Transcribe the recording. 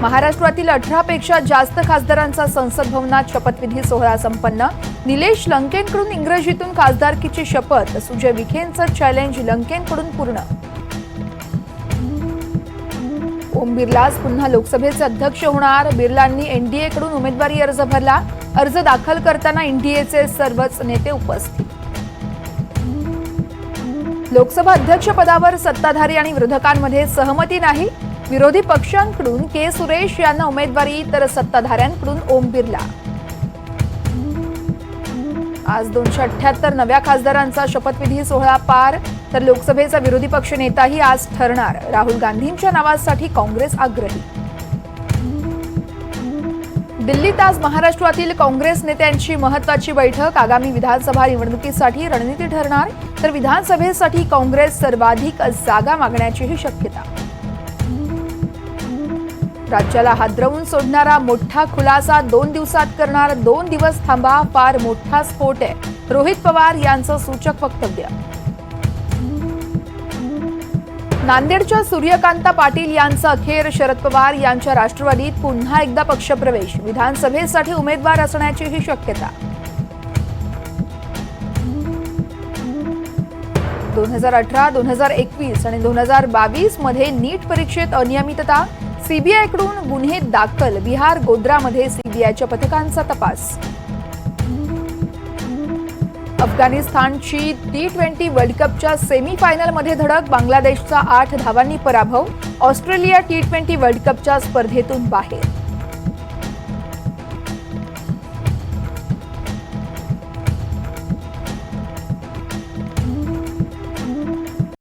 महाराष्ट्रातील 18 पेक्षा जास्त खासदारांचा संसद भवनात शपथविधी सोहळा संपन्न। निलेश लंकेंकडून इंग्रजीतून खासदारकीची शपथ, सुजय विखेंचं चॅलेंज लंकेंकडून पूर्ण। ओम बिर्ला पुन्हा लोकसभेचे अध्यक्ष होणार। बिर्लांनी एनडीएकडून उमेदवारी अर्ज भरला। अर्ज दाखल करताना एनडीएचे सर्वच नेते उपस्थित। लोकसभा अध्यक्षपदावर सत्ताधारी आणि विरोधकांमध्ये सहमती नाही। विरोधी पक्षांकडून के सुरेश यांना उमेदवारी तर सत्ताधाऱ्यांकडून ओम बिर्ला। आज 278 नव्या खासदारांचा शपथविधी सोहळा पार, तर लोकसभेचा विरोधी पक्ष नेताही आज ठरणार। राहुल गांधींच्या नावासाठी काँग्रेस आग्रही। दिल्लीत आज महाराष्ट्रातील काँग्रेस नेत्यांची महत्त्वाची बैठक। आगामी विधानसभा निवडणुकीसाठी रणनीती ठरणार, तर विधानसभेसाठी काँग्रेस सर्वाधिक जागा मागण्याचीही शक्यता। राज्याला हादरवून सोडणारा मोठा खुलासा 2 दिवसात करणार। 2 दिवस थांबा, फार मोठा स्फोट आहे, रोहित पवार यांचं सूचक वक्तव्य। नांदेडच्या सूर्यकांता पाटील यांचं अखेर शरद पवार यांच्या राष्ट्रवादीत पुन्हा एकदा पक्षप्रवेश। विधानसभेसाठी उमेदवार असण्याचीही शक्यता। 2018, 2021 आणि 2022 मध्ये नीट परीक्षेत अनियमितता। सीबीआयकडून गुन्हे दाखल। बिहार गोध्रामध्ये सीबीआयच्या पथकांचा तपास। अफगाणिस्तानची T20 वर्ल्ड कपच्या सेमीफायनलमध्ये धडक। बांगलादेशचा 8 धावांनी पराभव। ऑस्ट्रेलिया T20 वर्ल्ड कपच्या स्पर्धेतून बाहेर।